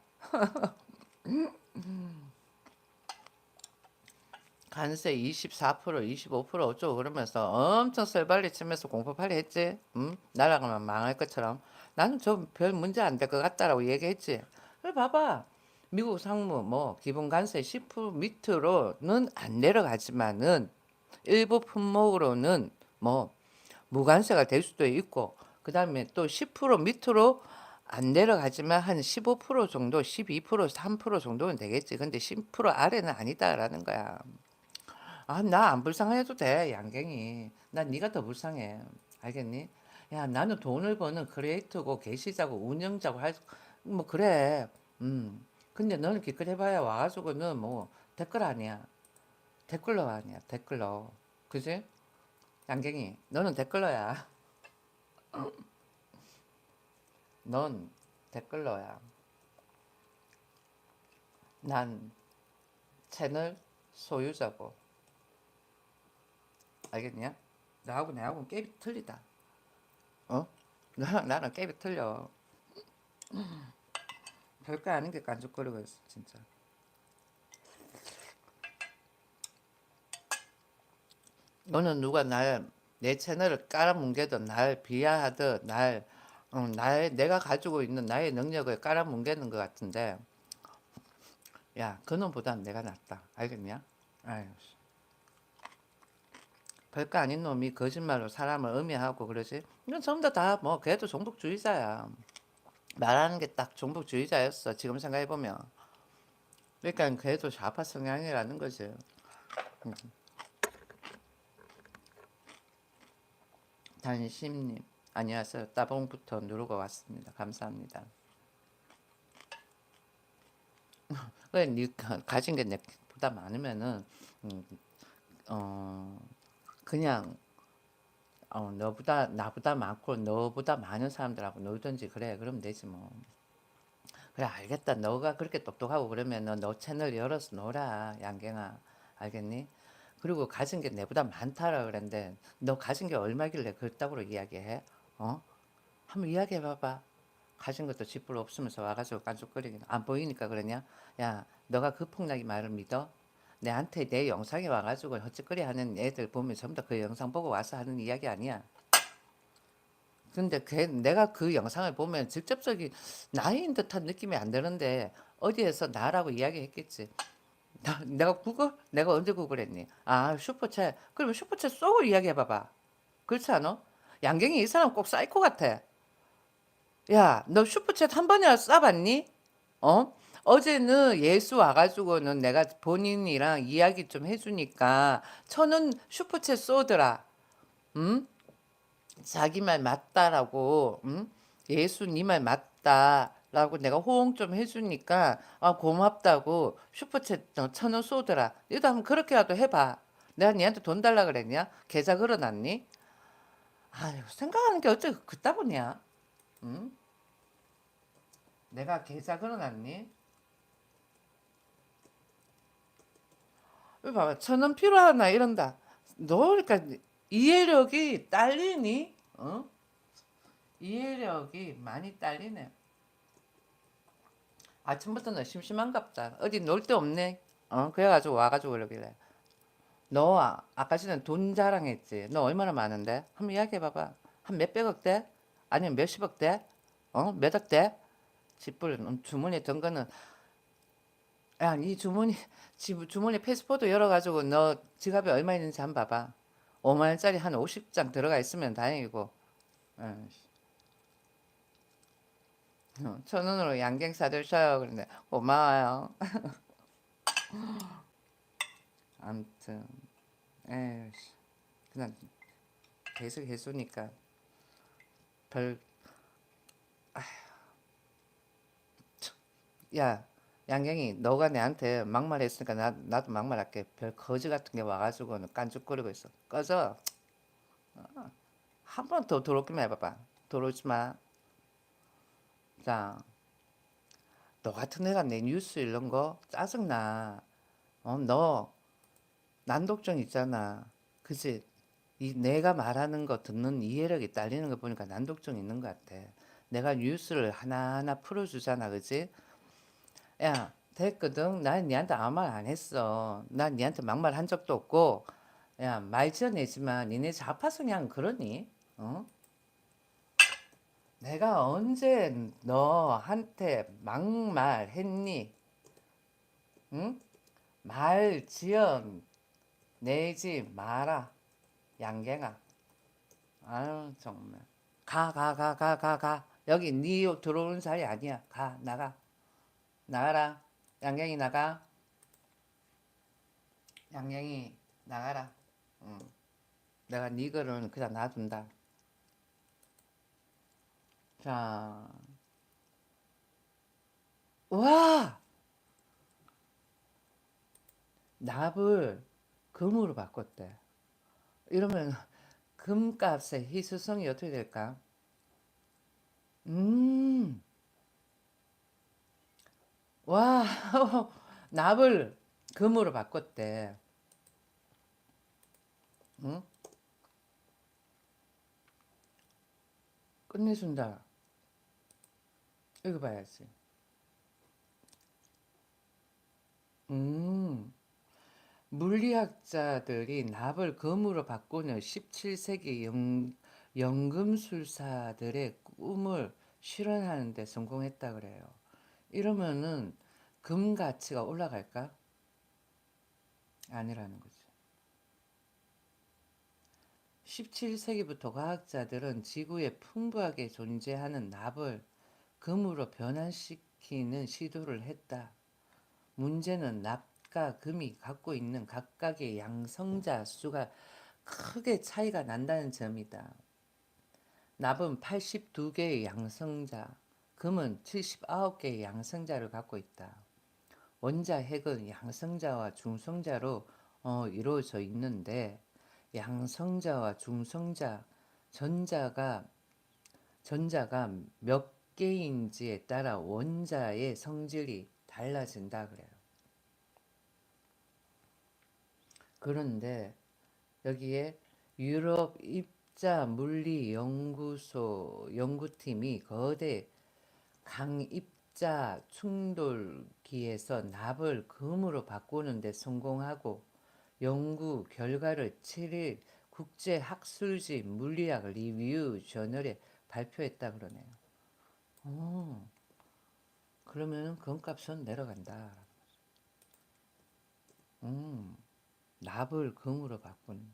관세 24%, 25% 어쩌고 그러면서 엄청 썰발리 치면서 공포팔이 했지. 응? 날아가면 망할 것처럼. 나는 저 별 문제 안 될 것 같다라고 얘기했지. 그래 봐봐. 미국 상무 뭐 기본 관세 10% 밑으로는 안 내려가지만은 일부 품목으로는 뭐 무관세가 될 수도 있고 그다음에 또 10% 밑으로 안 내려가지만 한 15% 정도, 12%, 3% 정도는 되겠지. 근데 10% 아래는 아니다라는 거야. 아, 나 안 불쌍해도 돼, 양갱이. 난 네가 더 불쌍해. 알겠니? 야, 나는 돈을 버는 크리에이터고 게시자고 운영자고 뭐 그래. 근데 너는 기껏 해봐야 와가지고는 뭐 댓글 아니야. 댓글러 아니야. 댓글러. 그지? 양갱이. 너는 댓글러야. 넌 댓글러야. 난 채널 소유자고. 알겠냐? 나하고 내하고 게임이 틀리다. 어? 나랑 게임이 틀려. 별거 아닌 게 깐죽거리고 있어, 진짜. 너는 누가 내 채널을 깔아뭉개든 날 비하하든 내가 가지고 있는 나의 능력을 깔아뭉개는 것 같은데, 야, 그놈보단 내가 낫다. 알겠냐? 아유, 별거 아닌 놈이 거짓말로 사람을 음해하고 그러지. 이건 전부 다뭐 걔도 종북주의자야. 말하는 게 딱 종북주의자였어. 지금 생각해보면. 그러니까 걔도 좌파 성향이라는 거지. 음. 단심님 안녕하세요. 따봉부터 누르고 왔습니다. 감사합니다. 그래, 네 가진 게 내보다 많으면은 음, 어 그냥 너보다 나보다 많고 너보다 많은 사람들하고 놀든지 그래. 그러면 되지 뭐. 그래 알겠다. 너가 그렇게 똑똑하고 그러면 너 채널 열어서 놀아. 양갱아. 알겠니? 그리고 가진 게 내보다 많다라 그랬는데 너 가진 게 얼마길래 그렇다고 이야기해? 어? 한번 이야기해봐봐. 가진 것도 지불 없으면서 와가지고 깐죽거리긴 안 보이니까 그러냐? 야, 너가 그 폭락이 말을 믿어? 내한테 내 영상에 와가지고 헛짓거리 하는 애들 보면 전부 다 그 영상 보고 와서 하는 이야기 아니야. 근데 내가 그 영상을 보면 직접적인 나인 듯한 느낌이 안 드는데 어디에서 나라고 이야기했겠지. 내가 구글? 내가 언제 구글했니? 아 슈퍼챗. 그러면 슈퍼챗 쏘고 이야기해봐봐. 그렇지 않아? 양갱이 이 사람 꼭 사이코 같아. 야, 너 슈퍼챗 한 번이나 쏴봤니? 어? 어제는 예수 와가지고는 내가 본인이랑 이야기 좀 해주니까 1,000원 슈퍼챗 쏘더라. 응? 자기 말 맞다라고, 응? 예수 니 말 맞다라고 내가 호응 좀 해주니까 아 고맙다고 슈퍼챗 1,000원 쏘더라. 너도 한번 그렇게라도 해봐. 내가 니한테 돈 달라 그랬냐? 계좌 걸어놨니? 아유 생각하는 게 어째 그따구냐? 응? 내가 계좌 걸어놨니? 왜 봐봐 1,000원 필요하나 이런다. 너 그러니까 이해력이 딸리니? 어? 이해력이 많이 딸리네. 아침부터 너 심심한갑다. 어디 놀 데 없네. 그래가지고 와가지고 그러길래. 너 아까 전에 돈 자랑했지. 너 얼마나 많은데? 한번 이야기해봐봐. 한 몇백억 대? 아니면 몇십억 대? 몇억 대? 집불 주머니에 든 거는 야, 이 주머니 주머니 패스포드 열어가지고 너 지갑에 얼마 있는지 한번 봐봐. 5만 원짜리 한 50장 들어가 있으면 다행이고. 응. 1,000원으로 양갱 사드셔요. 그런데 고마워요. 아무튼 에휴, 그냥 계속 해주니까 별. 야, 양갱이 너가 내한테 막말했으니까 나도 막말할게. 별 거지 같은 게 와가지고는 깐죽거리고 있어. 꺼져. 한 번 더 들어오기만 해봐봐. 들어오지 마. 자, 너 같은 애가 내 뉴스 이런 거 짜증나. 너 난독증 있잖아. 그치? 이 내가 말하는 거 듣는 이해력이 딸리는 거 보니까 난독증 있는 것 같아. 내가 뉴스를 하나하나 풀어주잖아. 그치? 야, 됐거든. 난 니한테 아무 말 안 했어. 난 니한테 막말 한 적도 없고, 야, 말 지어내지만 니네 좌파 성향 그러니? 어? 내가 언제 너한테 막말 했니? 응? 말 지어내지 마라. 양갱아. 아유, 정말. 가. 여기 니 들어오는 자리 아니야. 가, 나가. 나가라. 양갱이 나가. 양갱이 나가라. 응. 내가 니 거는 그냥 놔둔다. 자, 와! 납을 금으로 바꿨대. 이러면 금값의 희소성이 어떻게 될까? 음, 와, 납을 금으로 바꿨대. 응? 끝내준다. 이거 봐야지. 음, 물리학자들이 납을 금으로 바꾸는 17세기 연금술사들의 꿈을 실현하는 데 성공했다 그래요. 이러면은 금 가치가 올라갈까? 아니라는 거지. 17세기부터 과학자들은 지구에 풍부하게 존재하는 납을 금으로 변환시키는 시도를 했다. 문제는 납과 금이 갖고 있는 각각의 양성자 수가 크게 차이가 난다는 점이다. 납은 82개의 양성자, 금은 79개의 양성자를 갖고 있다. 원자 핵은 양성자와 중성자로 이루어져 있는데 양성자와 중성자 전자가 몇 개인지에 따라 원자의 성질이 달라진다 그래요. 그런데 여기에 유럽 입자 물리 연구소 연구팀이 거대 강입자 충돌기에서 납을 금으로 바꾸는 데 성공하고 연구 결과를 7일 국제학술지 물리학 리뷰 저널에 발표했다 그러네요. 그러면 금값은 내려간다. 음, 납을 금으로 바꾼다.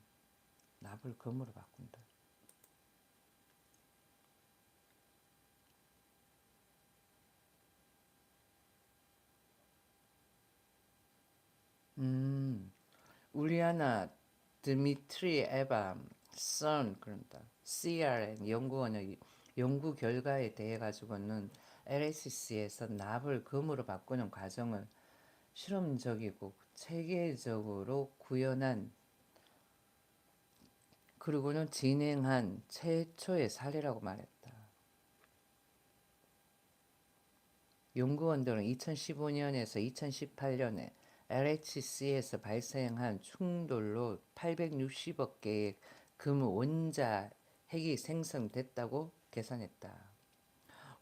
울리아나 드미트리에바 선 그런다. CRN 연구원의 연구 결과에 대해 가지고는 LHC에서 납을 금으로 바꾸는 과정을 실험적이고 체계적으로 구현한 그리고는 진행한 최초의 사례라고 말했다. 연구원들은 2015년에서 2018년에 LHC에서 발생한 충돌로 860억 개의 금 원자 핵이 생성됐다고 계산했다.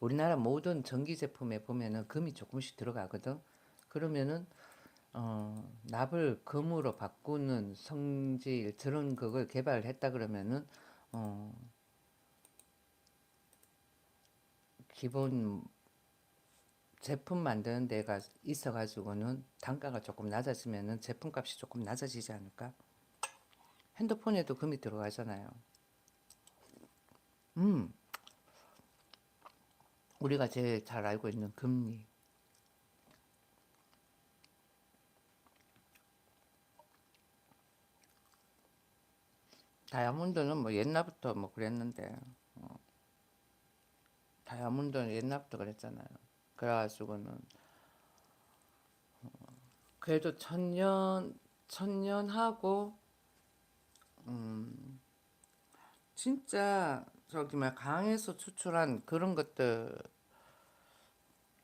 우리나라 모든 전기 제품에 보면은 금이 조금씩 들어가거든. 그러면은 납을 금으로 바꾸는 성질 저런 그걸 개발했다 그러면은 기본 제품 만드는 데가 있어가지고는 단가가 조금 낮아지면은 제품값이 조금 낮아지지 않을까? 핸드폰에도 금이 들어가잖아요. 우리가 제일 잘 알고 있는 금리. 다이아몬드는 뭐 옛날부터 뭐 그랬는데, 다이아몬드는 옛날부터 그랬잖아요. 그래가지고는 그래도 천년하고 진짜 저기 막 강에서 추출한 그런 것들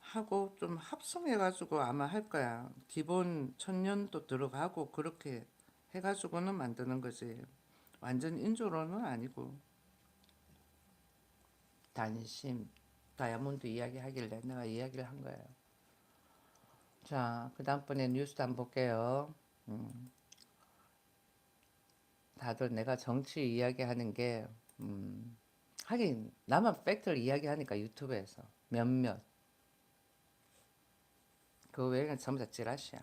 하고 좀 합성해가지고 아마 할 거야. 기본 천년도 들어가고 그렇게 해가지고는 만드는 거지. 완전 인조로는 아니고. 단심, 다이아몬드 이야기 하길래 내가 이야기를 한 거예요. 자, 그 다음번에 뉴스도 한번 볼게요. 다들 내가 정치 이야기하는 게 하긴 나만 팩트를 이야기하니까 유튜브에서 몇몇 그 외에는 전부 다 찌라시야.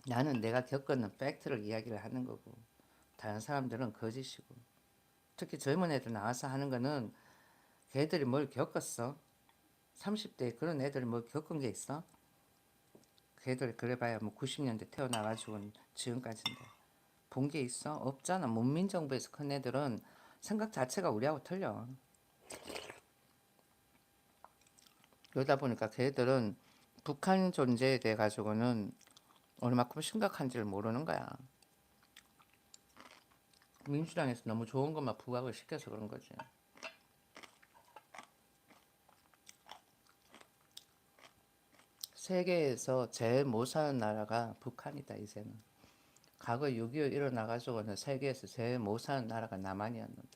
나는 내가 겪었는 팩트를 이야기를 하는 거고 다른 사람들은 거짓이고 특히 젊은 애들 나와서 하는 거는 걔들이 뭘 겪었어? 30대 그런 애들이 뭘 겪은 게 있어? 걔들 그래봐야 뭐 90년대 태어나가지고 지금까지인데 본 게 있어? 없잖아. 문민정부에서 큰 애들은 생각 자체가 우리하고 틀려. 그러다 보니까 걔들은 북한 존재에 대해 가지고는 얼마큼 심각한지를 모르는 거야. 민주당에서 너무 좋은 것만 부각을 시켜서 그런 거지. 세계에서 제일 못 사는 나라가 북한이다 이제는. 과거 6.25 일어나가지고는 세계에서 제일 못 사는 나라가 남한이었는데.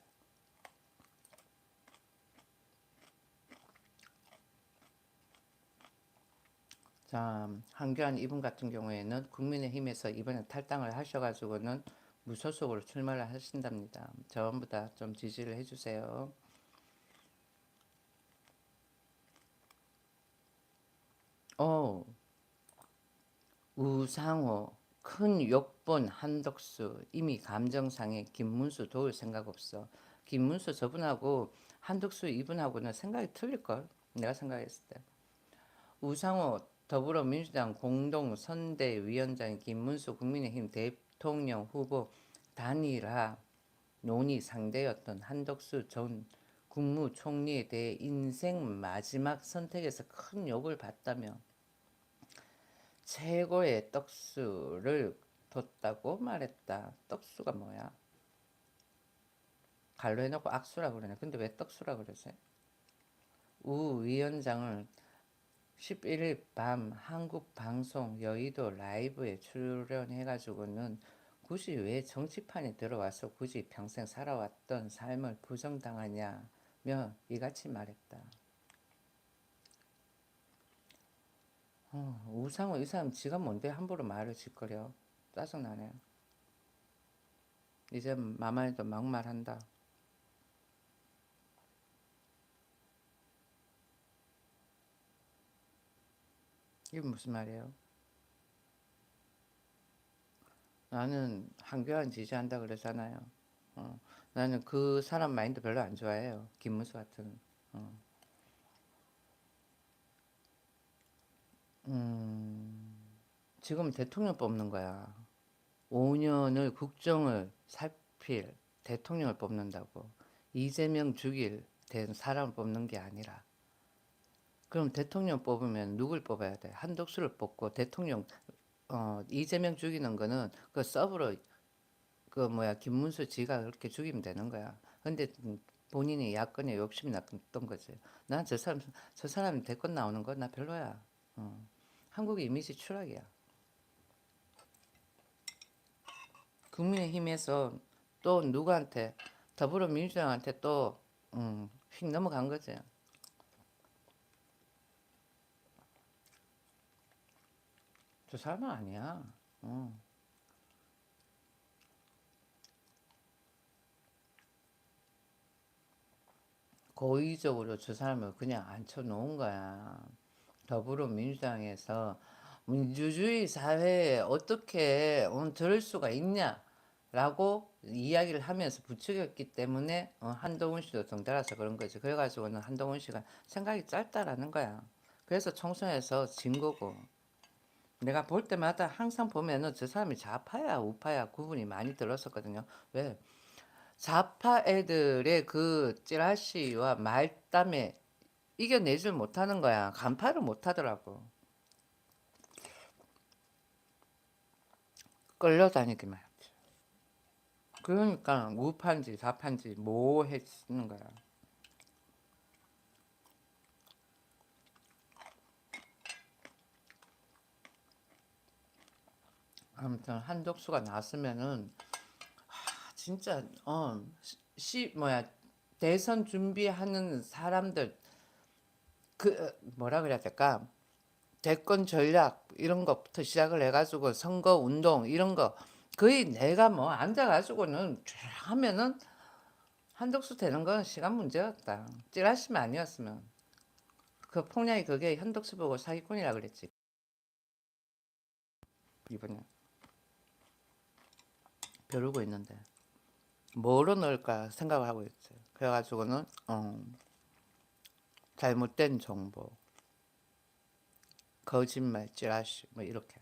자, 한교안 이분 같은 경우에는 국민의힘에서 이번에 탈당을 하셔가지고는 무소속으로 출마를 하신답니다. 전부 다 좀 지지를 해주세요. 어, 우상호 큰 욕본 한덕수 이미 감정상에 김문수 도울 생각 없어. 김문수 저분하고 한덕수 이분하고는 생각이 틀릴걸. 내가 생각했을 때. 우상호 더불어민주당 공동선대위원장 김문수 국민의힘 대통령 후보 단일화 논의 상대였던 한덕수 전 국무총리에 대해 인생 마지막 선택에서 큰 욕을 받다며 최고의 떡수를 뒀다고 말했다. 떡수가 뭐야? 갈로 해놓고 악수라 그러네. 근데 왜 떡수라 그러지? 우 위원장을 11일 밤 한국 방송 여의도 라이브에 출연해가지고는 굳이 왜 정치판에 들어와서 굳이 평생 살아왔던 삶을 부정당하냐며 이같이 말했다. 우상호 이 사람 지가 뭔데 함부로 말을 짓거려. 짜증나네. 이제 마마에도 막말한다. 이게 무슨 말이에요? 나는 한교안 지지한다 그러잖아요. 나는 그 사람 마인드 별로 안 좋아해요. 김문수 같은. 어. 지금 대통령 뽑는 거야. 5년을 국정을 살필 대통령을 뽑는다고. 이재명 죽일 된 사람을 뽑는 게 아니라. 그럼 대통령 뽑으면 누굴 뽑아야 돼? 한덕수를 뽑고 대통령 이재명 죽이는 거는 그 서브로 그 뭐야 김문수 지가 그렇게 죽이면 되는 거야. 근데 본인이 야권에 욕심이 났던 거지. 난 저 사람 대권 나오는 거 나 별로야. 한국 이미지 추락이야. 국민의힘에서 또 누구한테 더불어민주당한테 또 휙 넘어간 거지. 저 사람은 아니야. 어. 고의적으로 저 사람을 그냥 앉혀놓은 거야. 더불어민주당에서 민주주의 사회에 어떻게 들을 수가 있냐라고 이야기를 하면서 부추겼기 때문에 한동훈 씨도 덩달아서 그런 거지. 그래가지고는 한동훈 씨가 생각이 짧다라는 거야. 그래서 총선에서 진 거고. 내가 볼 때마다 항상 보면은 저 사람이 좌파야 우파야 구분이 많이 들었었거든요. 왜? 좌파 애들의 그 찌라시와 말담에 이겨내질 못하는 거야. 간파를 못하더라고. 끌려다니기만 했지. 그러니까 우파인지 좌파인지 모호해지는 거야. 아무튼 한덕수가 나왔으면은 진짜 뭐야 대선 준비하는 사람들 그 뭐라 그래야 될까? 대권 전략 이런 것부터 시작을 해가지고 선거 운동 이런 거 거의 내가 뭐 앉아가지고는 쫙 하면은 한덕수 되는 건 시간 문제였다. 찌라시만 아니었으면 그 폭력이 그게 한덕수 보고 사기꾼이라 그랬지. 이번에 벼르고 있는데 뭐로 넣을까 생각을 하고 있어요. 그래가지고는 잘못된 정보, 거짓말, 찌라시 뭐 이렇게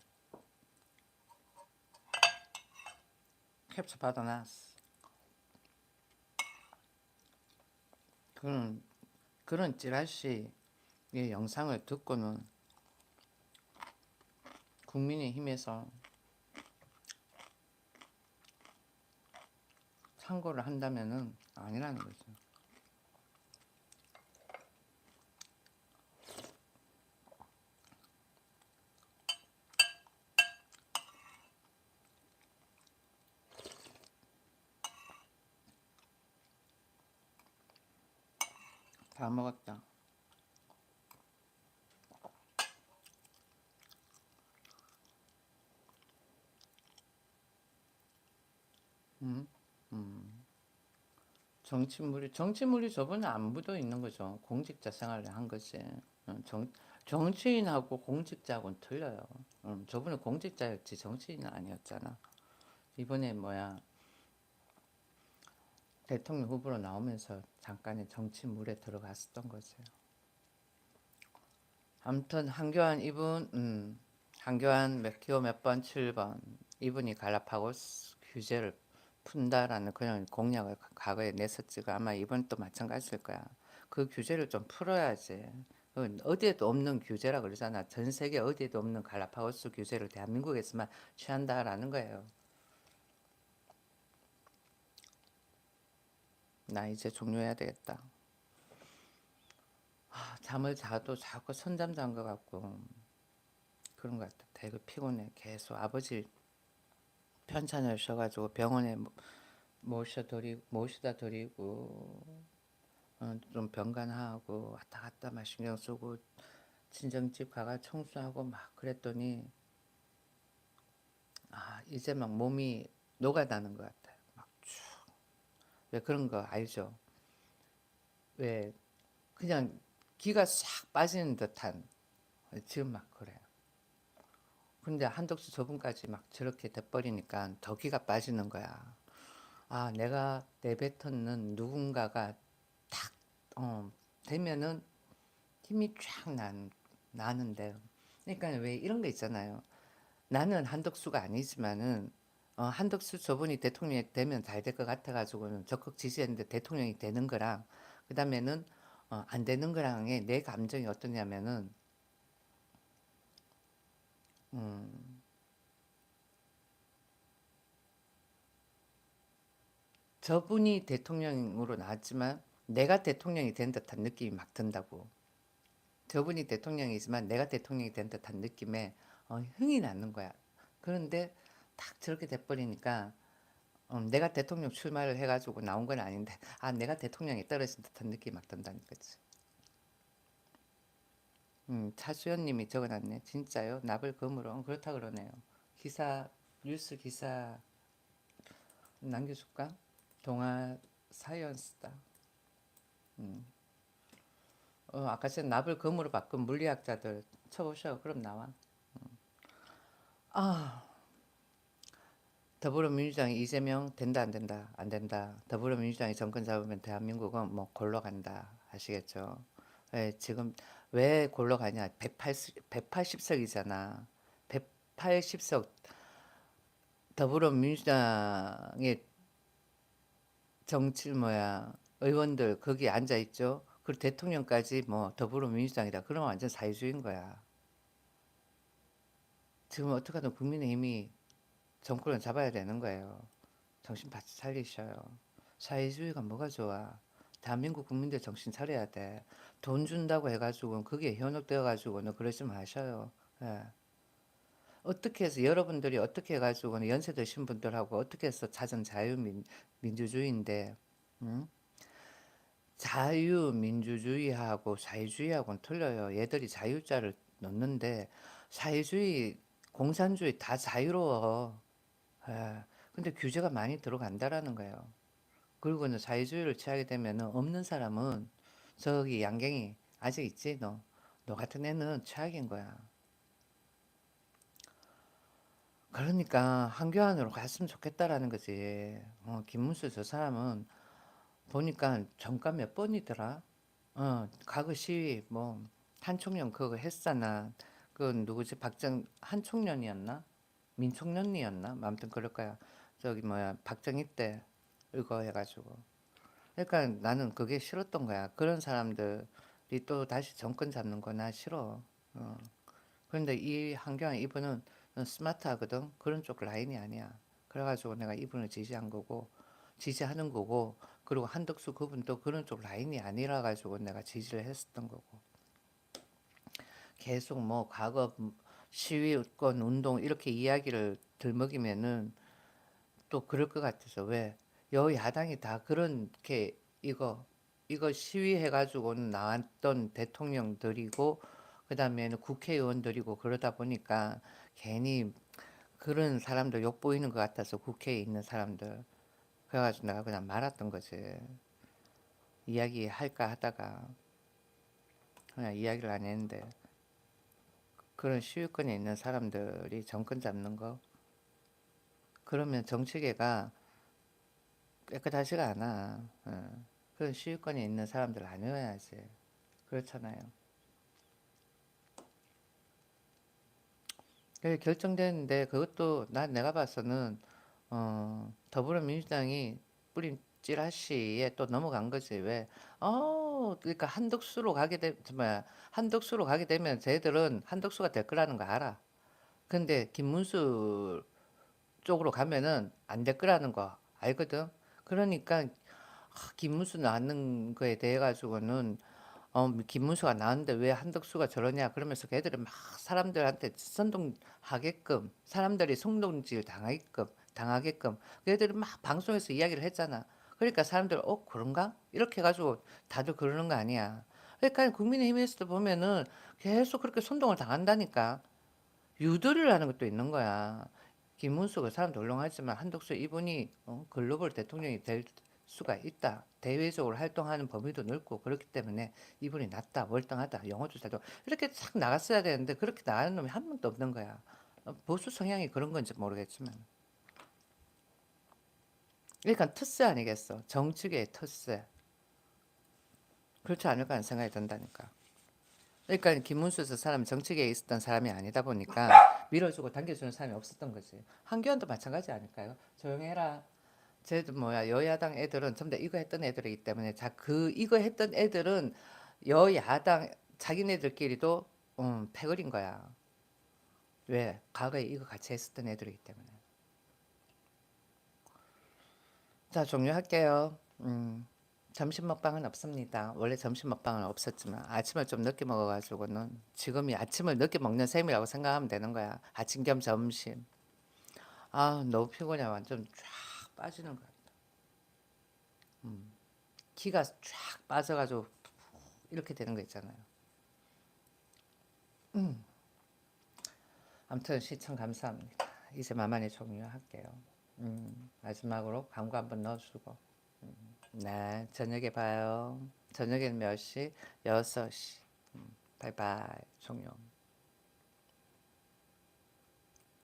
캡처 받아놨어. 그런 찌라시의 영상을 듣고는 국민의힘에서 참고를 한다면은 아니라는 거죠. 다 먹었다. 음, 음. 정치물이 저번에 안 묻어 있는 거죠. 공직자 생활을 한 거지. 정치인하고 공직자하고는 틀려요. 저분은 공직자였지 정치인은 아니었잖아. 이번에 뭐야 대통령 후보로 나오면서 잠깐의 정치 물에 들어갔었던 거지. 아무튼 한교안 이분, 한교안 몇 기호 몇 번 7번 이분이 갈라파고스 규제를 푼다라는 그런 공약을 과거에 냈었지가 아마 이번 또 마찬가지일 거야. 그 규제를 좀 풀어야지. 어디에도 없는 규제라 그러잖아. 전 세계 어디에도 없는 갈라파고스 규제를 대한민국에서만 취한다라는 거예요. 나 이제 종료해야 되겠다. 잠을 자도 자꾸 선잠 잔 것 같고 그런 것 같아. 되게 피곤해. 계속 아버지 편찮으셔가지고 병원에 모시다 드리고 좀 병간하고 왔다 갔다 막 신경 쓰고 친정집 가가 청소하고 막 그랬더니 이제 막 몸이 녹아나는 것 같아요. 막 쭉. 왜 그런 거 알죠? 왜 그냥 기가 싹 빠지는 듯한 지금 막 그래요. 근데 한덕수 저분까지 막 저렇게 돼버리니까 더 기가 빠지는 거야. 내가 내뱉었는 누군가가 탁, 되면은 힘이 쫙 나는데. 그러니까 왜 이런 거 있잖아요. 나는 한덕수가 아니지만은, 한덕수 저분이 대통령이 되면 잘 될 것 같아가지고는 적극 지지했는데 대통령이 되는 거랑, 그 다음에는, 안 되는 거랑의 내 감정이 어떠냐면은, 음, 저분이 대통령으로 나왔지만 내가 대통령이 된 듯한 느낌이 막 든다고. 저분이 대통령이지만 내가 대통령이 된 듯한 느낌에 흥이 나는 거야. 그런데 딱 저렇게 돼버리니까 내가 대통령 출마를 해가지고 나온 건 아닌데 내가 대통령이 떨어진 듯한 느낌이 막 든다는 거지. 차수연님이 적어놨네. 진짜요? 나불검으로 그렇다 그러네요. 기사 뉴스 기사 남겨줄까? 동아 사이언스다. 음. 아까 전에 나불검으로 바꾼 물리학자들 쳐보셔. 그럼 나와. 아 더불어민주당이 이재명 된다 안 된다 안 된다. 더불어민주당이 정권 잡으면 대한민국은 뭐 골로 간다 아시겠죠? 예, 지금 왜 골로 가냐? 180석이잖아. 180석 더불어민주당의 정치 뭐야 의원들 거기 앉아 있죠. 그리고 대통령까지 뭐 더불어민주당이다. 그러면 완전 사회주의인 거야. 지금 어떻게든 국민의힘이 정권을 잡아야 되는 거예요. 정신 바짝 차리셔요. 사회주의가 뭐가 좋아? 대한민국 국민들 정신 차려야 돼. 돈 준다고 해가지고 그게 현혹되어가지고는 그러지 마셔요. 예. 어떻게 해서 여러분들이 어떻게 해가지고는 연세 드신 분들하고 어떻게 해서 찾은 자유민주주의인데 응? 자유민주주의하고 사회주의하고는 틀려요. 얘들이 자유자를 넣는데 사회주의, 공산주의 다 자유로워. 예. 근데 규제가 많이 들어간다라는 거예요. 그리고는 사회주의를 취하게 되면은 없는 사람은 저기 양갱이 아직 있지 너. 너 같은 애는 최악인 거야. 그러니까 한교안으로 갔으면 좋겠다라는 거지. 김문수 저 사람은 보니까 정가 몇 번이더라. 과거 시위 뭐 한총련 그거 했잖아. 그 누구지 한총련이었나? 민총련이었나? 아무튼 그럴 거야. 저기 뭐야 박정희 때 이거 해가지고. 그러니까 나는 그게 싫었던 거야. 그런 사람들이 또 다시 정권 잡는 거 나 싫어. 어. 그런데 이 한경아 이분은 스마트하거든. 그런 쪽 라인이 아니야. 그래가지고 내가 이분을 지지하는 거고, 그리고 한덕수 그분도 그런 쪽 라인이 아니라 가지고 내가 지지를 했었던 거고. 계속 뭐 과거 시위권 운동 이렇게 이야기를 들먹이면은 또 그럴 것 같아서 왜 여야당이 다 그렇게 이거 시위해가지고는 나왔던 대통령들이고 그다음에는 국회의원들이고 그러다 보니까 괜히 그런 사람들 욕 보이는 것 같아서 국회에 있는 사람들 그래가지고 내가 그냥 말았던 거지. 이야기 할까 하다가 그냥 이야기를 안 했는데 그런 시위권에 있는 사람들이 정권 잡는 거. 그러면 정치계가 깨끗하지가 않아. 그런 시위권에 있는 사람들 아니어야지. 그렇잖아요. 그게 결정됐는데 그것도 내가 봐서는 더불어민주당이 뿌린 찌라시에 또 넘어간 거지. 왜? 그러니까 한덕수로 가게 되면 쟤들은 한덕수가 될 거라는 거 알아. 근데 김문수 쪽으로 가면은 안 될 거라는 거 알거든. 그러니까 김문수 낳는 거에 대해 가지고는 김문수가 나왔는데 왜 한덕수가 저러냐 그러면서 걔들이 막 사람들한테 선동하게끔 사람들이 성동질 당하게끔 걔들이 막 방송에서 이야기를 했잖아. 그러니까 사람들 그런가 이렇게 해가지고 다들 그러는 거 아니야. 그러니까 국민의힘에서도 보면은 계속 그렇게 선동을 당한다니까. 유도를 하는 것도 있는 거야. 김문수가 사람 덜렁하지만 한덕수 이분이 글로벌 대통령이 될 수가 있다. 대외적으로 활동하는 범위도 넓고 그렇기 때문에 이분이 낫다, 월등하다, 영어도 잘도 이렇게 싹 나갔어야 되는데 그렇게 나가는 놈이 한 명도 없는 거야. 보수 성향이 그런 건지 모르겠지만. 그러니까 터세 아니겠어. 정치계의 터세. 그렇지 않을까 하는 생각이 든다니까. 그러니까 김문수 저 사람은 정치계에 있었던 사람이 아니다 보니까 밀어주고 당겨주는 사람이 없었던 거지. 한교안도 마찬가지 아닐까요? 조용해라. 쟤도 뭐야 여야당 애들은 전부 다 이거 했던 애들이기 때문에 이거 했던 애들은 여야당 자기네들끼리도 패거린 거야. 왜? 과거에 이거 같이 했었던 애들이기 때문에. 자 종료할게요. 점심 먹방은 없습니다. 원래 점심 먹방은 없었지만 아침을 좀 늦게 먹어가지고는 지금이 아침을 늦게 먹는 셈이라고 생각하면 되는 거야. 아침 겸 점심. 너무 피곤해. 완전 쫙 빠지는 거야. 기가 쫙 빠져가지고 이렇게 되는 거 있잖아요. 아무튼 시청 감사합니다. 이제 만만히 종료할게요. 마지막으로 광고 한번 넣어주고. 네, 저녁에 봐요. 저녁에는 몇 시? 6시. 바이바이. 종료.